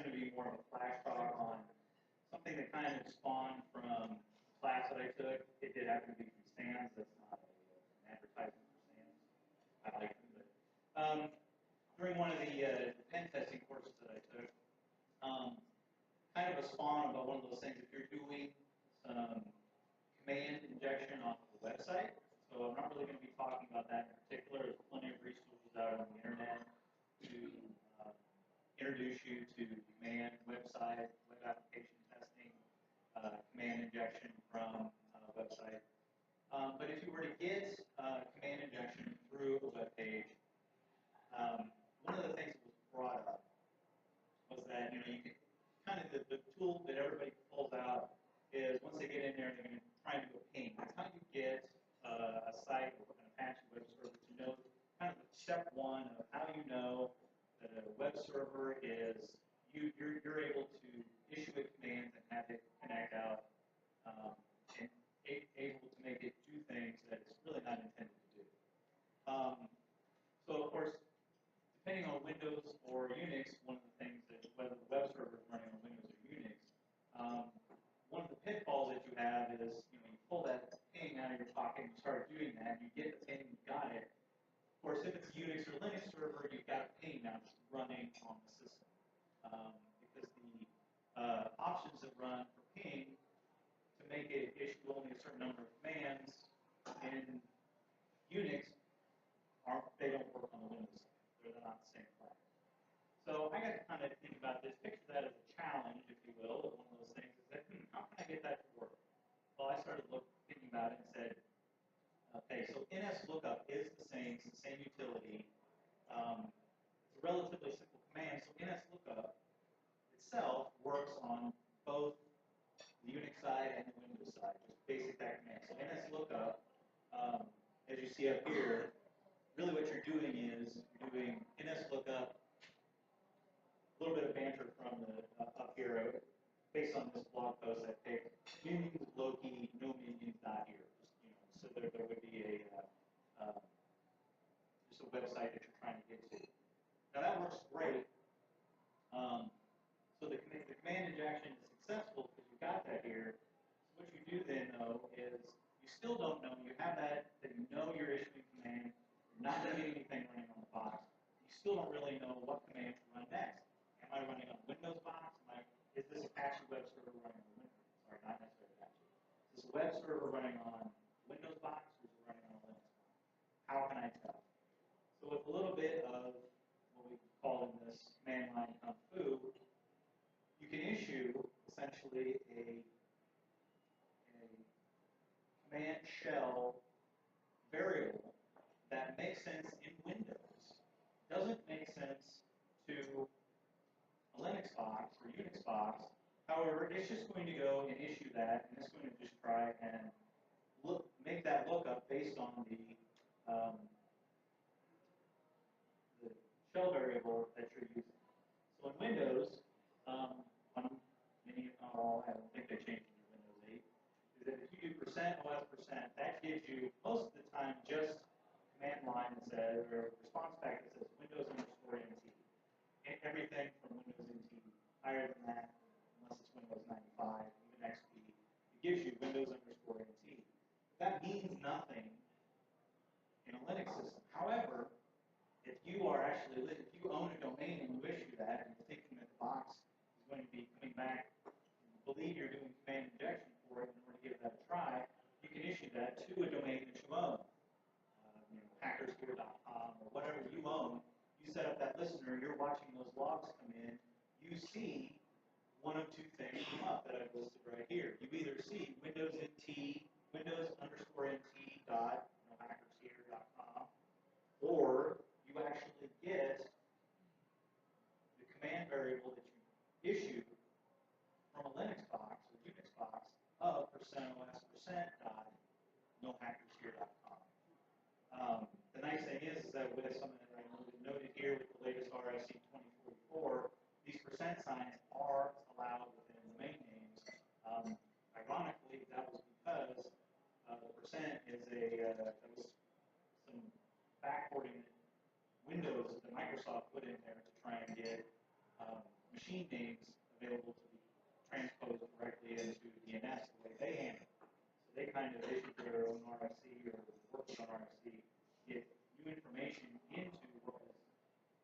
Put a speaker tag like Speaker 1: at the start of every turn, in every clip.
Speaker 1: going to be more of a flash talk on something that kind of spawned from a class that I took. It did happen to be from Sam's. That's not an advertisement for Sam's. I like them, but during one of the pen testing courses that I took, kind of a spawn about one of those things. If you're doing some command injection off of the website, so I'm not really going to be talking about that in particular. There's plenty of resources out on the internet to introduce you to command website, web application testing, command injection from a website. But if you were to get command injection through a web page, one of the things that was brought up was that you can kind of the tool that everybody pulls out is once they get in there, they're going to try and do a ping. That's how you get a site or an Apache web server to know kind of step one of how you know that a web server is you're able to issue a command and have it connect out and able to make it do things that it's really not intended to do. So of course, depending on Windows or Unix, one of the things that whether the web server is running on Windows or Unix, one of the pitfalls that you have is you pull that ping out of your pocket and you start doing that, and you get the ping, you got it. Of course, if it's a Unix or Linux server, you've got a ping now that's running on the system. Because the options that run for ping to make it issue only a certain number of commands in Unix they don't work on the Windows side. They're not the same flag. So I got to kind of think about this, picture that as a challenge, if you will, of one of those things is that, how can I get that to work? Well, I started thinking about it and said, okay, so nslookup is the same, it's the same utility. It's a relatively simple command, so nslookup itself works on both the Unix side and the Windows side, just basic that command. So nslookup, as you see up here, really what you're doing is you're doing nslookup, a little bit of banter from the up here, based on this blog post I picked, minions Loki, no minions not here. Just, so there would be just a website that you're trying to get to. Now that works great. So the command injection is successful because you've got that here. So what you do then, though, is you still don't know. You have that you know you're issuing command. You're not going to get anything running on the box. You still don't really know what command to run next. Am I running on Windows box? Is this Apache web server running on Windows? Sorry, not necessarily Apache. Is this a web server running on Windows box or is it running on Linux box? How can I tell? So with a little bit of what we call in this command line kung fu, you can issue essentially a command shell variable that makes sense in Windows, doesn't make sense to a Linux box or Unix box. However, it's just going to go and issue that, and it's going to just try and make that lookup based on the shell variable that you're using. So in Windows, I don't think they changed it in Windows 8, is that if you do %OS%, that gives you, most of the time, just a command line that says, or a response packet that says Windows_NT. And everything from Windows NT higher than that, unless it's Windows 95, even XP, it gives you Windows_NT. That means nothing in a Linux system. However, if you own a domain and you issue that, and you're thinking that the box is going to be coming back, and you believe you're doing command injection for it in order to give that a try, you can issue that to a domain that you own. Hackersgear.com or whatever you own. You set up that listener, you're watching those logs come in, you see one of two things come up that I've listed right here. You either see Windows NT, Windows_NT dot hackersgear.com, or you actually get the command variable that you issue from a Linux box or Unix box of %OS% dot nohackersgear.com. The nice thing is that with something that I noted here with the latest RFC 2044, these percent signs are allowed within domain names. Ironically, that was because the percent is there was some backporting that Windows that Microsoft put in there to try and get machine names available to be transposed directly into DNS the way they handle it. So they kind of issue their own RFC or work with an RFC, get new information into what was,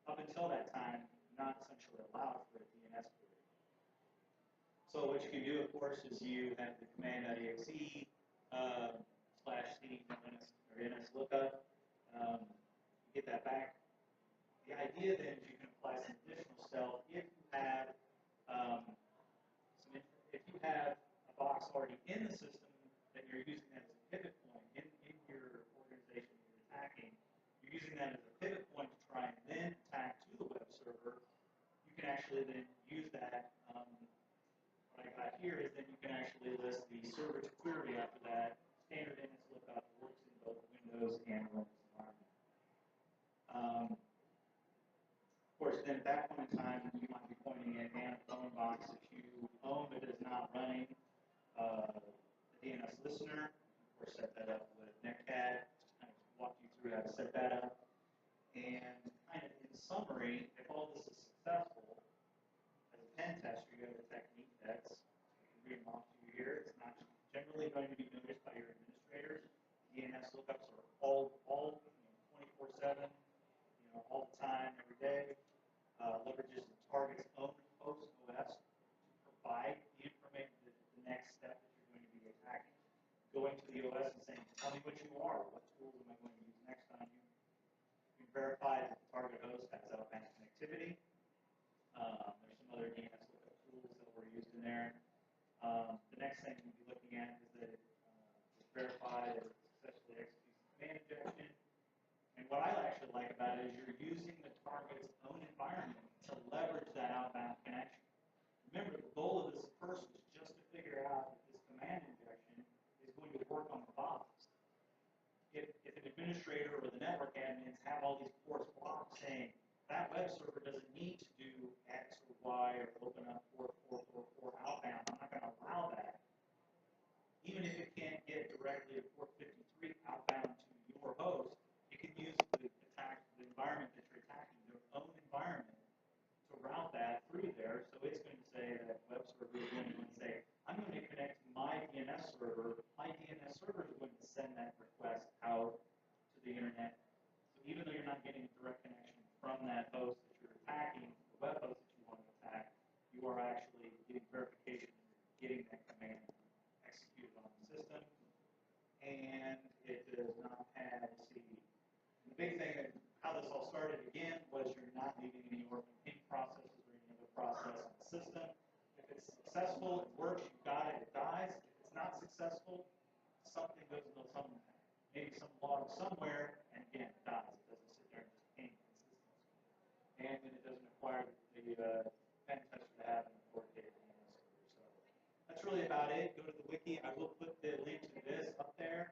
Speaker 1: up until that time, not essentially allowed for a DNS query. So what you can do, of course, is you have the command.exe /c or nslookup. You get that back. The idea then is you can apply some additional stealth if you have a box already in the system that you're using that as a pivot point in your organization you're attacking. You're using that as a pivot point to try and then attack to the web server. You can actually then use that. What I got here is then you can actually list the server to query after that. Standard nslookup works in both Windows and Linux environment. Of course, then at that point in time, you might be pointing at a phone box that you own but is not running the DNS listener. Of course, set that up with Netcat. Just kind of walk you through how to set that up. And kind of in summary, if all this is successful, as a pen tester, you have a technique that's, I can read them off to you here. It's not generally going to be noticed by your administrators. DNS lookups are all 24/7, all the time, every day. Leverages the target's own host OS to provide the information, the next step that you're going to be attacking. Going to the OS and saying, tell me what you are, what tools am I going to use next on you. You can verify that the target host has outbound connectivity. There's some other DNS lookup tools that were used in there. The next thing you'll be looking at is that verify that it successfully executes command injection. And what I actually like about it is you're using the target's own environment to leverage that outbound connection. Remember, the goal of this first was just to figure out that this command injection is going to work on the box. If an administrator or the network admins have all these ports blocked saying that web server doesn't need to do X or Y or open up port 444 outbound, I'm not going to allow that. Even if it can't get directly to port 53 outbound to your host, you can use the environment that you're attacking, their own environment, to route that through there. So it's going to say that web server is going to say, I'm going to connect to my DNS server. My DNS server is going to send that request out to the internet. So even though you're not getting a direct connection from that host that you're attacking, the web host that you want to attack, you are actually getting verification that you're getting that command executed on the system. And it does not have C. The big thing that how this all started again was you're not leaving any orphan ping processes or any other process in the system. If it's successful, it works, you got it, it dies. If it's not successful, something goes into some, maybe some log somewhere, and again, it dies. It doesn't sit there and just ping consistently. And then it doesn't require the pen tester to have an authoritative DNS server. So that's really about it. Go to the wiki. I will put the link to this up there.